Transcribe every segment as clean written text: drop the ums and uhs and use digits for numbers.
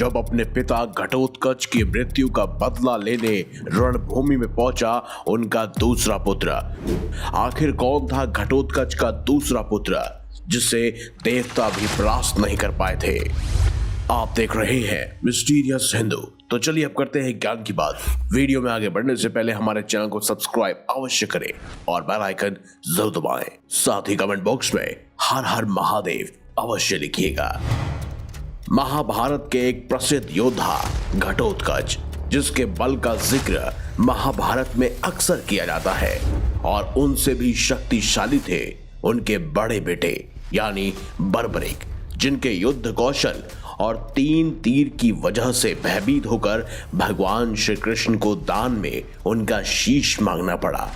जब अपने पिता घटोत्कच की मृत्यु का बदला लेने रणभूमि में पहुंचा उनका दूसरा पुत्र। आखिर कौन था घटोत्कच का दूसरा पुत्र जिसे देवता भी परास्त नहीं कर पाए थे? आप देख रहे हैं मिस्टीरियस हिंदू। तो चलिए अब करते हैं ज्ञान की बात। वीडियो में आगे बढ़ने से पहले हमारे चैनल को सब्सक्राइब अवश्य करें और बेल आइकन जरूर दबाएं। साथ ही कमेंट बॉक्स में हर हर महादेव अवश्य लिखिएगा। महाभारत के एक प्रसिद्ध योद्धा घटोत्कच, जिसके बल का जिक्र महाभारत में अक्सर किया जाता है और उनसे भी शक्तिशाली थे उनके बड़े बेटे यानी बर्बरिक, जिनके युद्ध कौशल और 3 तीर की वजह से भयभीत होकर भगवान श्री कृष्ण को दान में उनका शीश मांगना पड़ा।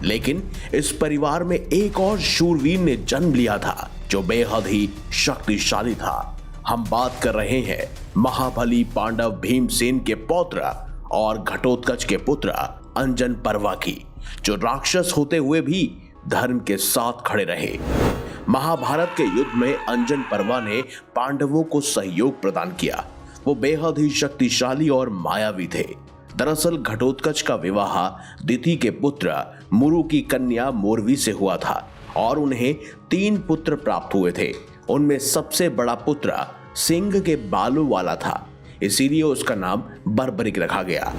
लेकिन इस परिवार में एक और शूरवीर ने जन्म लिया था जो बेहद ही शक्तिशाली था। हम बात कर रहे हैं महाबली पांडव भीमसेन के पौत्र और घटोत्कच के पुत्र अंजन पर्वा की, जो राक्षस होते हुए भी धर्म के साथ खड़े रहे। महाभारत के युद्ध में अंजन पर्वा ने पांडवों को सहयोग प्रदान किया। वो बेहद ही शक्तिशाली और मायावी थे। दरअसल घटोत्कच का विवाह दिति के पुत्र मुरु की कन्या मोरवी से हुआ था और उन्हें 3 पुत्र प्राप्त हुए थे। उनमें सबसे बड़ा पुत्र सिंह के बालों वाला था, इसीलिए उसका नाम बर्बरिक रखा गया।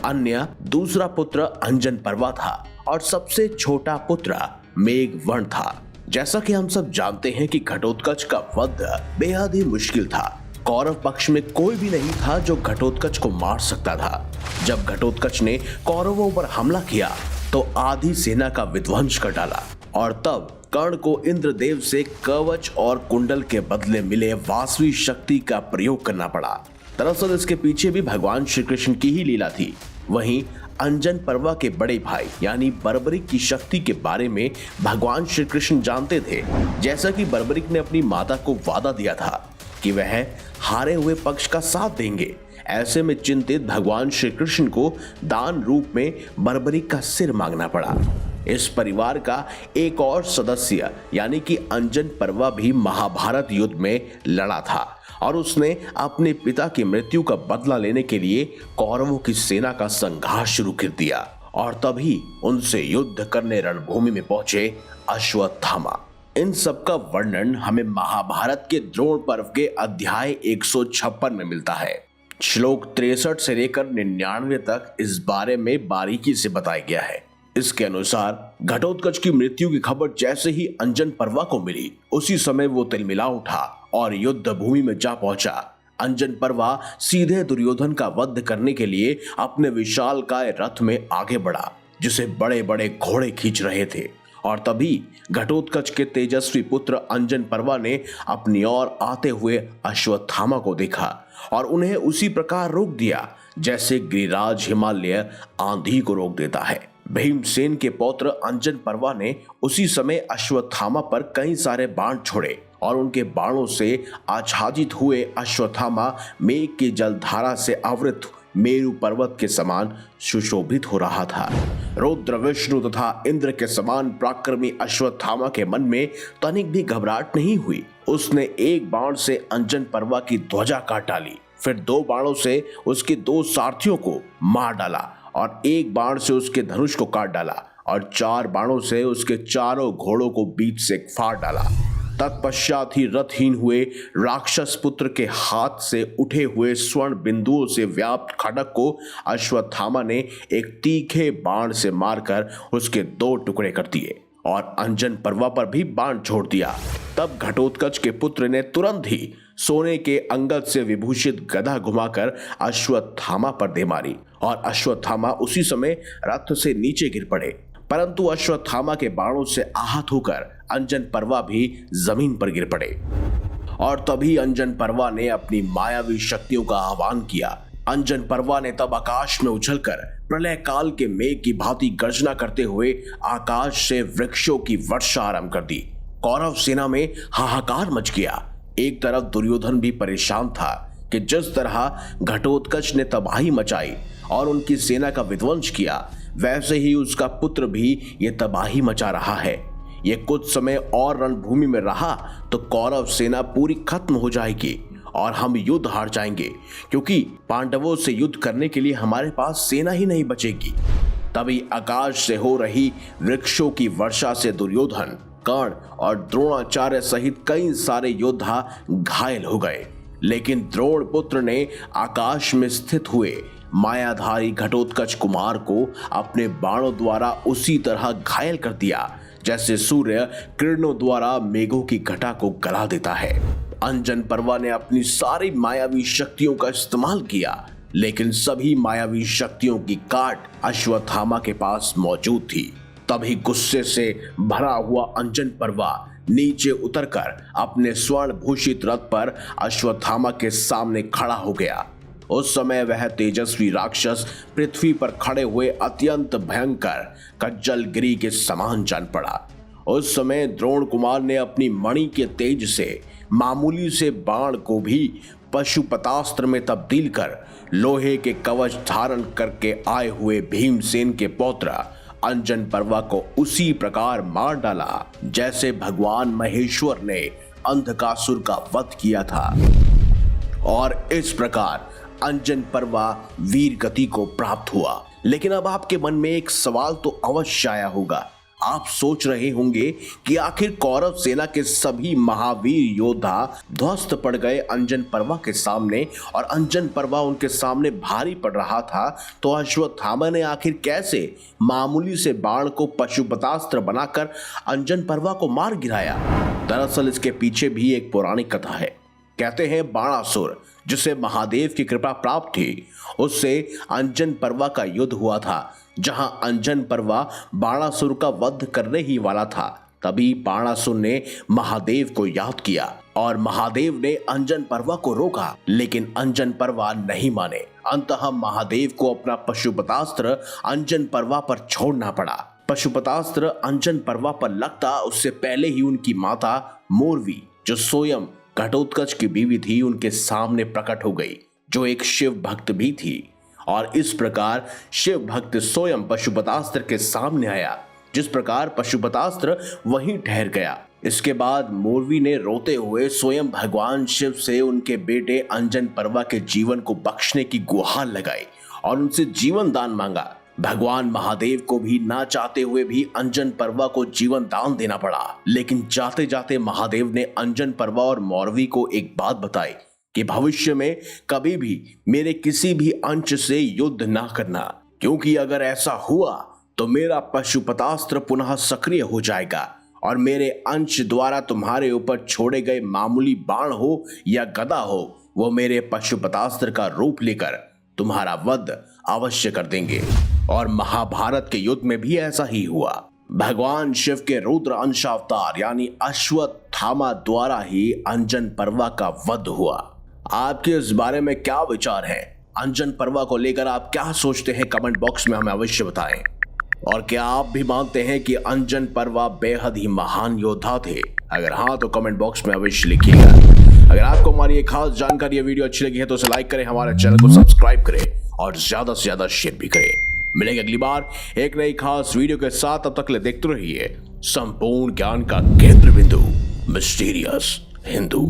अन्य दूसरा पुत्र अंजन पर्वा था और सबसे छोटा पुत्र मेघवर्ण था। जैसा कि हम सब जानते हैं कि घटोत्कच का वध बेहद ही मुश्किल था। कौरव पक्ष में कोई भी नहीं था जो घटोत्कच को मार सकता था। जब घटोत्कच ने कौरवों पर हमला किया तो आधी सेना का विध्वंस कर डाला और तब कर्ण को इंद्रदेव से कवच और कुंडल के बदले मिले वासवी शक्ति का प्रयोग करना पड़ा। दरअसल इसके पीछे भी भगवान श्री कृष्ण की ही लीला थी। वहीं अंजन पर्वा के बड़े भाई यानी बर्बरिक की शक्ति के बारे में भगवान श्री कृष्ण जानते थे। जैसा कि बर्बरिक ने अपनी माता को वादा दिया था कि वह हारे हुए पक्ष का साथ देंगे। ऐसे में चिंतित भगवान श्री कृष्ण को दान रूप में बर्बरिक का सिर मांगना पड़ा। इस परिवार का एक और सदस्य यानी कि अंजन पर्वा भी महाभारत युद्ध में लड़ा था और उसने अपने पिता की मृत्यु का बदला लेने के लिए कौरवों की सेना का संघर्ष शुरू कर दिया। और तभी उनसे युद्ध करने रणभूमि में पहुंचे अश्वत्थामा। इन सब का वर्णन हमें महाभारत के द्रोण पर्व के अध्याय 156 में मिलता है। श्लोक 63 से लेकर 99 तक इस बारे में बारीकी से बताया गया है। इसके अनुसार घटोत्कच की मृत्यु की खबर जैसे ही अंजन पर्वा को मिली, उसी समय वो तिलमिला उठा और युद्ध भूमि में जा पहुंचा। अंजन पर्वा सीधे दुर्योधन का वध करने के लिए अपने विशालकाय रथ में आगे बढ़ा, जिसे बड़े बड़े घोड़े खींच रहे थे। और तभी घटोत्कच के तेजस्वी पुत्र अंजन पर्वा ने अपनी ओर आते हुए अश्वत्थामा को देखा और उन्हें उसी प्रकार रोक दिया जैसे गिरिराज हिमालय आंधी को रोक देता है। भीमसेन के पौत्र अंजन पर्वा ने उसी समय अश्वत्थामा पर कई सारे बाण छोड़े और उनके बाणों से आच्छादित हुए अश्वत्थामा मेघ की जलधारा से आवृत मेरु पर्वत के समान सुशोभित हो रहा था। रुद्र, विष्णु तथा इंद्र के समान पराक्रमी अश्वत्थामा के मन में तनिक भी घबराहट नहीं हुई। उसने एक बाण से अंजन पर्वा की ध्वजा काट डाली, फिर 2 बाणों से उसके 2 सारथियों को मार डाला और 1 बाण से उसके धनुष को काट डाला और 4 बाणों से उसके चारों घोड़ों को बीच से फाड़ डाला। तत्पश्चात ही रथहीन हुए राक्षस पुत्र के हाथ से उठे हुए स्वर्ण बिंदुओं से व्याप्त खड्ग को अश्वत्थामा ने एक तीखे बाण से मारकर उसके 2 टुकड़े कर दिए और अंजन पर्वा पर भी बाण छोड़ दिया। तब घटोत्कच के पुत्र ने तुरंत ही सोने के अंगद से विभूषित गदा घुमाकर अश्वत्थामा पर दे मारी और अश्वत्थामा उसी समय रथ से नीचे गिर पड़े। परंतु अश्वत्थामा के बाणों से आहत होकर अंजन पर्वा भी जमीन पर गिर पड़े। और तभी अंजन पर्वा ने अपनी मायावी शक्तियों का आह्वान किया। अंजन पर्वा ने तब आकाश में उछलकर प्रलय काल के मेघ की भांति गर्जना करते हुए आकाश से वृक्षों की वर्षा आरंभ कर दी। कौरव सेना में हाहाकार मच गया। एक तरफ दुर्योधन भी परेशान था कि जिस तरह घटोत्कच ने तबाही मचाई और उनकी सेना का विध्वंस किया, वैसे ही उसका पुत्र भी ये तबाही मचा रहा है। ये कुछ समय और रणभूमि में रहा तो कौरव सेना पूरी खत्म हो जाएगी और हम युद्ध हार जाएंगे, क्योंकि पांडवों से युद्ध करने के लिए हमारे पास सेना ही नहीं बचेगी। तभी आकाश से हो रही वृक्षों की वर्षा से दुर्योधन, कर्ण और द्रोणाचार्य सहित कई सारे योद्धा घायल हो गए। लेकिन द्रोण पुत्र ने आकाश में स्थित हुए मायाधारी घटोत्कच कुमार को अपने बाणों द्वारा उसी तरह घायल कर दिया जैसे सूर्य किरणों द्वारा मेघों की घटा को गला देता है। अंजन पर्वा ने अपनी सारी मायावी शक्तियों का इस्तेमाल किया, लेकिन सभी मायावी शक्तियों की काट अश्वत्थामा के पास मौजूद थी। तभी गुस्से से भरा हुआ अंजन पर्वा नीचे उतरकर अपने स्वर्ण भूषित रथ पर अश्वत्थामा के सामने खड़ा हो गया। उस समय वह तेजस्वी राक्षस पृथ्वी पर खड़े हुए अत्यंत भयंकर कज्जलगिरी के समान जान पड़ा। उस समय द्रोण कुमार ने अपनी मणि के तेज से मामूली से बाण को भी पशुपतास्त्र में तब्दील कर लोहे के कवच धारण करके आए हुए भीमसेन के पौत्र अंजन पर्वा को उसी प्रकार मार डाला जैसे भगवान महेश्वर ने अंधकासुर का वध किया था। और इस प्रकार अंजन पर्वा वीर गति को प्राप्त हुआ। लेकिन अब आपके मन में एक सवाल तो अवश्य आया होगा। आप सोच रहे होंगे कि आखिर कौरव सेना के सभी महावीर योद्धा ध्वस्त पड़ गए अंजन पर्वा के सामने, और अंजन पर्वा उनके सामने भारी पड़ रहा था, तो अश्वत्थामा ने आखिर कैसे मामूली से बाण को पशुपतास्त्र बनाकर अंजन पर्वा को मार गिराया? दरअसल इसके पीछे भी एक पौराणिक कथा है। कहते हैं बाणासुर, जिसे महादेव की कृपा प्राप्त थी, उससे अंजन पर्वा का युद्ध हुआ था, जहां अंजन पर्वा बाणासुर का वध करने ही वाला था। तभी बाणासुर ने महादेव को याद किया और महादेव ने अंजन पर्वा को रोका, लेकिन अंजन पर्वा नहीं माने। अंततः महादेव को अपना पशुपतास्त्र अंजन पर्वा पर छोड़ना पड़ा। पशुपतास्त्र अंजन पर्वा पर लगता उससे पहले ही उनकी माता मोरवी, जो स्वयं घटोत्कच की बीवी थी, उनके सामने प्रकट हो गई, जो एक शिव भक्त भी थी। और इस प्रकार शिव भक्त स्वयं पशुपतास्त्र के सामने आया। जिस प्रकार पशुपतास्त्र वहीं ठहर गया। इसके बाद मोरवी ने रोते हुए स्वयं भगवान शिव से उनके बेटे अंजन पर्वा के जीवन को बख्शने की गुहार लगाई और उनसे जीवन दान मांगा। भगवान महादेव को भी ना चाहते हुए भी अंजन पर्वा को जीवन दान देना पड़ा। लेकिन जाते जाते महादेव ने अंजन पर्वा और मोरवी को एक बात बताई कि भविष्य में कभी भी मेरे किसी भी अंश से युद्ध ना करना, क्योंकि अगर ऐसा हुआ तो मेरा पशुपतास्त्र पुनः सक्रिय हो जाएगा और मेरे अंश द्वारा तुम्हारे ऊपर छोड़े गए मामूली बाण हो या गदा हो, वो मेरे पशुपतास्त्र का रूप लेकर तुम्हारा वध अवश्य कर देंगे। और महाभारत के युद्ध में भी ऐसा ही हुआ। भगवान शिव के रुद्र अंशावतार यानी अश्वत्थामा द्वारा ही अंजन पर्वा का वध हुआ। आपके इस बारे में क्या विचार है? अंजन पर्वा को लेकर आप क्या सोचते हैं? कमेंट बॉक्स में हमें अवश्य बताएं। और क्या आप भी मानते हैं कि अंजन पर्वा बेहद ही महान योद्धा थे? अगर हाँ तो कमेंट बॉक्स में अवश्य लिखिएगा। अगर आपको हमारी ये खास जानकारी या वीडियो अच्छी लगी है तो उसे लाइक करें, हमारे चैनल को सब्सक्राइब करें और ज्यादा से ज्यादा शेयर भी करें। मिलेंगे अगली बार एक नई खास वीडियो के साथ। तब तक ले देखते रहिए संपूर्ण ज्ञान का केंद्र बिंदु मिस्टीरियस हिंदू।